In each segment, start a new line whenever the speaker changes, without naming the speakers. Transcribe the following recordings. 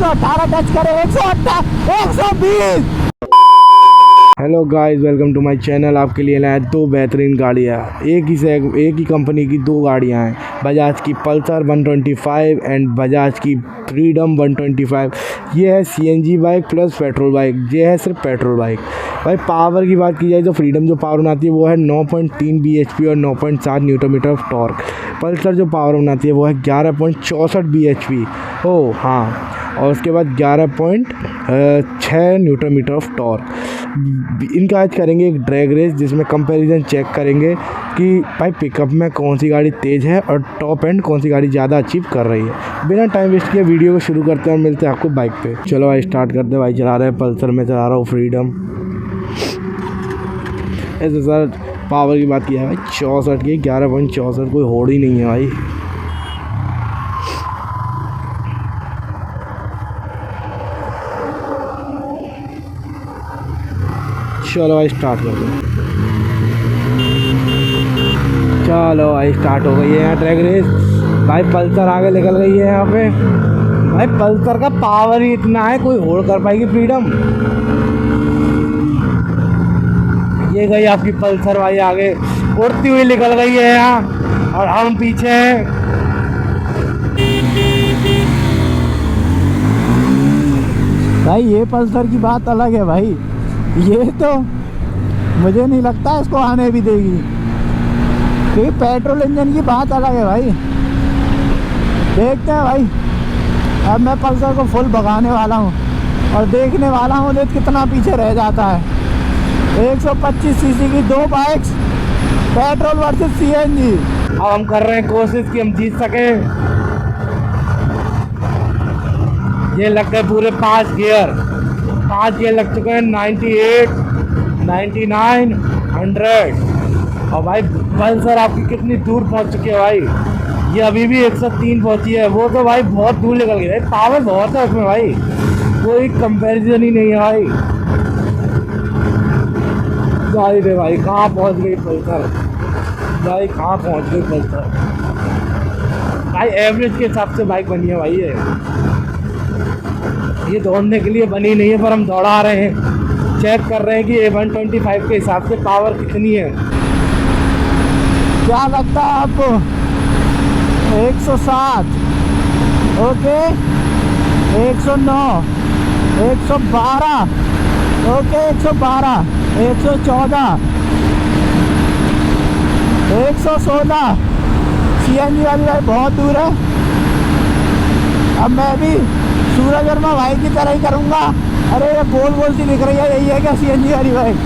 118 touch करे, 118, 120।
Hello guys, welcome to my channel. आपके लिए लाया दो बेहतरीन गाड़ियाँ। एक ही कंपनी की दो गाड़ियाँ हैं, बजाज की पल्सर 125 एंड बजाज की फ्रीडम 125। ये है CNG bike plus petrol bike. ये है सिर्फ पेट्रोल बाइक। भाई पावर की बात की जाए तो फ्रीडम जो पावर बनाती है वो है 9.3 bhp और 9.7 newton metre of torque. Pulsar जो पावर बनाती है वो है 11.64 bhp। ओह हाँ, और उसके बाद 11.6 न्यूटन मीटर ऑफ टॉर्क। इनका आज करेंगे एक ड्रैग रेस जिसमें कंपैरिजन चेक करेंगे कि भाई पिकअप में कौन सी गाड़ी तेज़ है और टॉप एंड कौन सी गाड़ी ज़्यादा अचीव कर रही है। बिना टाइम वेस्ट किए वीडियो को शुरू करते हैं और मिलते हैं आपको बाइक पे। चलो भाई स्टार्ट करते हैं। भाई चला रहे हैं पल्सर, में चला रहा हूँ फ्रीडम। ऐसे सर पावर की बात की है भाई 64 की, 11.64 कोई होड़ ही नहीं है भाई। चलो भाई स्टार्ट कर दो। चलो भाई स्टार्ट हो गई है यहाँ ड्रैग रेस। भाई पल्सर आगे निकल गई है यहाँ पे। भाई पल्सर का पावर ही इतना है, कोई होड़ कर पाएगी फ्रीडम। ये गई आपकी पल्सर भाई आगे उड़ती हुई निकल गई है यहाँ, और हम पीछे हैं।
भाई ये पल्सर की बात अलग है भाई, ये तो मुझे नहीं लगता इसको आने भी देगी, क्योंकि पेट्रोल इंजन की बात अलग है भाई। देखते हैं भाई, अब मैं पल्सर को फुल भगाने वाला हूँ और देखने वाला हूँ कि कितना पीछे रह जाता है। 125 सीसी की दो बाइक्स, पेट्रोल वर्सेस सीएनजी।
अब हम कर रहे हैं कोशिश कि हम जीत सके। ये लग गए पूरे 5 गियर लग चुके हैं। 98, 99, 100। और भाई पल्सर आपकी कितनी दूर पहुंच चुकी है भाई। ये अभी भी 103 पहुंची है, वो तो भाई बहुत दूर निकल गई। पावर बहुत है उसमें भाई, कोई कंपैरिजन ही नहीं है भाई। जाहिर है भाई कहाँ पहुंच गई पल्सर, भाई कहाँ पहुंच गई पल्सर। भाई एवरेज के हिसाब से बाइक बनी है भाई। ये दौड़ने के लिए बनी नहीं है, पर हम दौड़ा रहे हैं। चेक कर रहे हैं कि 125 के हिसाब से पावर कितनी है।
क्या लगता है आपको? 107, ओके, 109, 112, ओके, 112, 114, 116। सीएनजी वाली भाई बहुत दूर है। अब मैं भी सूरज वर्मा भाई की तरह ही करूँगा। अरे ये गोल गोल सी दिख रही है, यही है क्या सीएनजी वाली बाइक?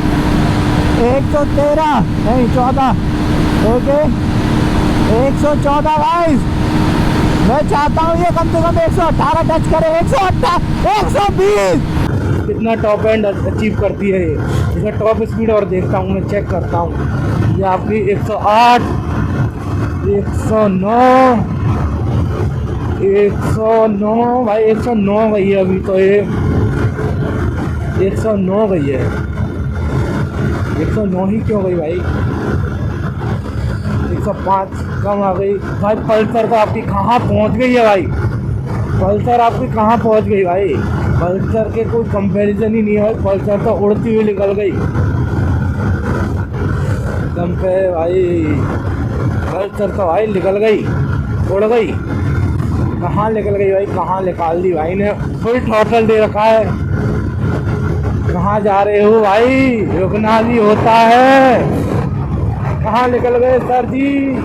113 नहीं 14, ओके, 114 भाई। मैं चाहता हूँ ये कम से कम 118 टच करे, 118, 120।
कितना टॉप एंड अचीव करती है ये। इसका टॉप स्पीड और देखता हूँ, मैं चेक करता हूँ। ये आपकी 108, 109, 109 भाई, 109 गई है अभी तो। ये 109 गई है। 109 ही क्यों गई भाई? 105 कम आ गई भाई। पल्सर तो आपकी कहाँ पहुँच गई है भाई? पल्सर आपकी कहाँ पहुँच गई भाई? पल्सर के कोई कंपैरिजन ही नहीं है भाई। पल्सर तो उड़ती हुई निकल गई दम पे भाई। पल्सर तो भाई निकल गई, उड़ गई। कहाँ निकल गई भाई, कहाँ निकाल दी भाई ने। फुल थ्रॉटल दे रखा है। कहाँ जा रहे हो भाई? रुकना भी होता है। कहाँ निकल गए सर जी?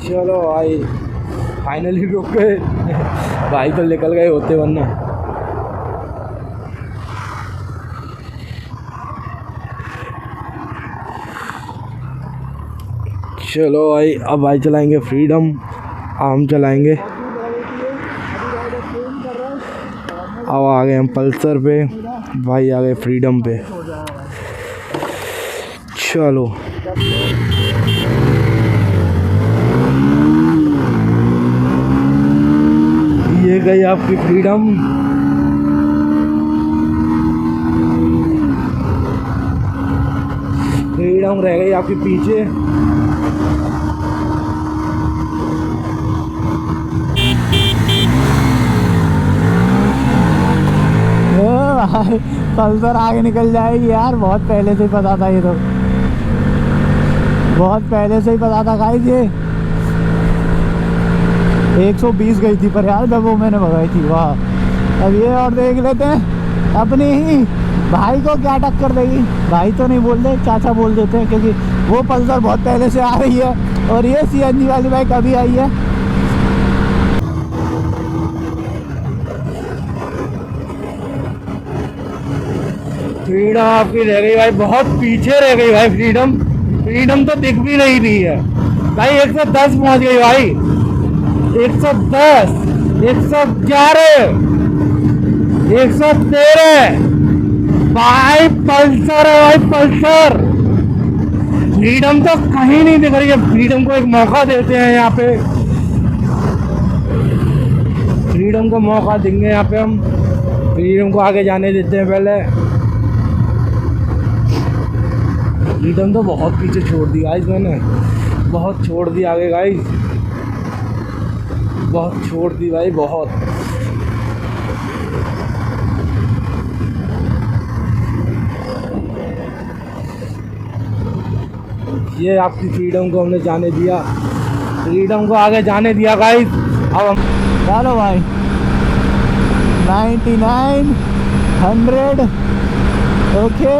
चलो भाई फाइनली रुक गए। भाई तो निकल गए होते वरना। चलो भाई अब भाई चलाएंगे फ्रीडम। हम चलाएंगे। अब आ गए हम पल्सर पे, भाई आ गए फ्रीडम पे। चलो ये गई आपकी फ्रीडम। फ्रीडम रह गई आपके पीछे।
भाई पल्सर आगे निकल जाएगी यार, बहुत पहले से ही पता था ये तो, बहुत पहले से ही पता था गाइस। ये 120 गई थी पर यार जब वो मैंने भगाई थी। वाह, अब ये और देख लेते हैं अपनी ही भाई को क्या टक्कर देगी। भाई तो नहीं बोल दे, चाचा बोल देते हैं, क्योंकि वो पल्सर बहुत पहले से आ रही है और ये CNG वाली बाइक अभी आई है।
फ्रीडम आपकी रह गई भाई, बहुत पीछे रह गई भाई। फ्रीडम तो दिख भी नहीं रही है भाई। 110 पहुंच गई भाई, 110, 111, 113 भाई। पल्सर है भाई, पल्सर। फ्रीडम तो कहीं नहीं दिख रही है। फ्रीडम को एक मौका देते हैं यहाँ पे, फ्रीडम को मौका देंगे यहाँ पे हम। फ्रीडम को आगे जाने देते हैं पहले। फ्रीडम तो बहुत पीछे छोड़ दी गाइस मैंने, बहुत छोड़ दी आगे गाइस, बहुत छोड़ दी भाई, बहुत। ये आपकी फ्रीडम को हमने जाने दिया, फ्रीडम को आगे जाने दिया गाइस। अब हम
चलो भाई 99, 100, ओके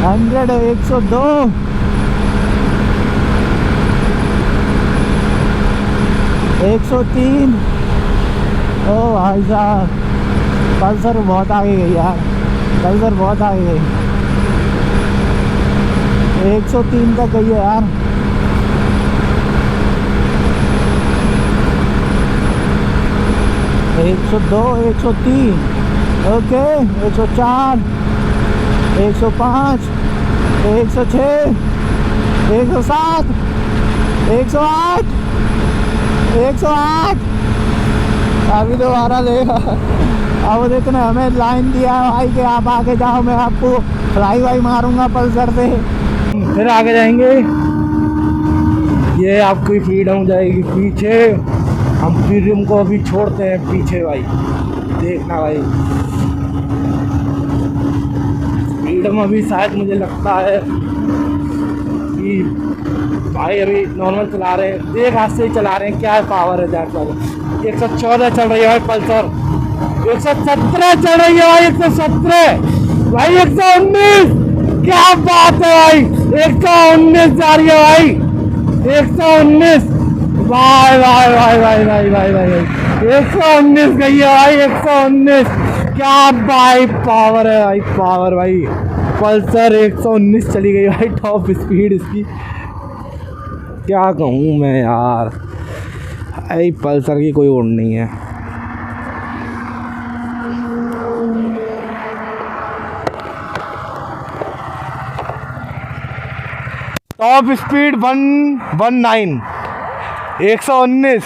100, 102, 103। ओ भाई साहब, पल्सर बहुत आगे गई यार, पल्सर बहुत आगे गई। 103 तक गई है यार। एक 102, 103, ओके 104, 105, 106, 107, 108, 108। अभी दोबारा देगा। अब देखना हमें लाइन दिया है भाई कि आप आगे जाओ, मैं आपको फ्लाई वाई मारूंगा पल्सर से।
फिर आगे जाएंगे। ये आपकी फ्रीडम जाएगी पीछे, हम फ्रीडम को अभी छोड़ते हैं पीछे भाई। देखना भाई, फ्रीडम अभी शायद मुझे लगता है कि भाई अभी नॉर्मल चला रहे हैं, देख हाथ से ही चला रहे हैं। क्या पावर है जाकर 114 चल रही है भाई पल्सर, 117 चल रही है भाई, 117 भाई, 119। क्या बात है भाई, 119 जा रही है भाई, 119। भाई भाई भाई भाई भाई भाई भाई 119 गई है भाई, 119। क्या भाई पावर है भाई, पावर भाई। पल्सर 119 चली गई भाई, टॉप स्पीड इसकी। क्या कहूँ मैं यार, भाई पल्सर की कोई ओर नहीं है। Top speed 119, 119।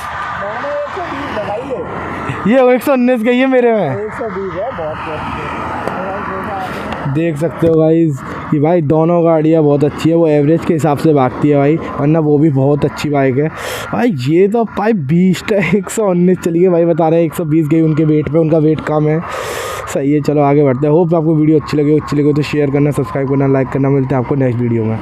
ये 119 गई है मेरे में,
120 है बहुत।
देख सकते हो गाइस कि भाई दोनों गाड़ियाँ बहुत अच्छी है। वो एवरेज के हिसाब से भागती है भाई, वरना वो भी बहुत अच्छी बाइक है भाई। ये तो भाई 20 है, 119 चली गई भाई, बता रहे हैं 120 गई उनके वेट पे, उनका वेट कम है। सही है, चलो आगे बढ़ते हैं। होप आपको वीडियो अच्छी लगे तो शेयर करना, सब्सक्राइब करना, लाइक करना। मिलते हैं आपको नेक्स्ट वीडियो में।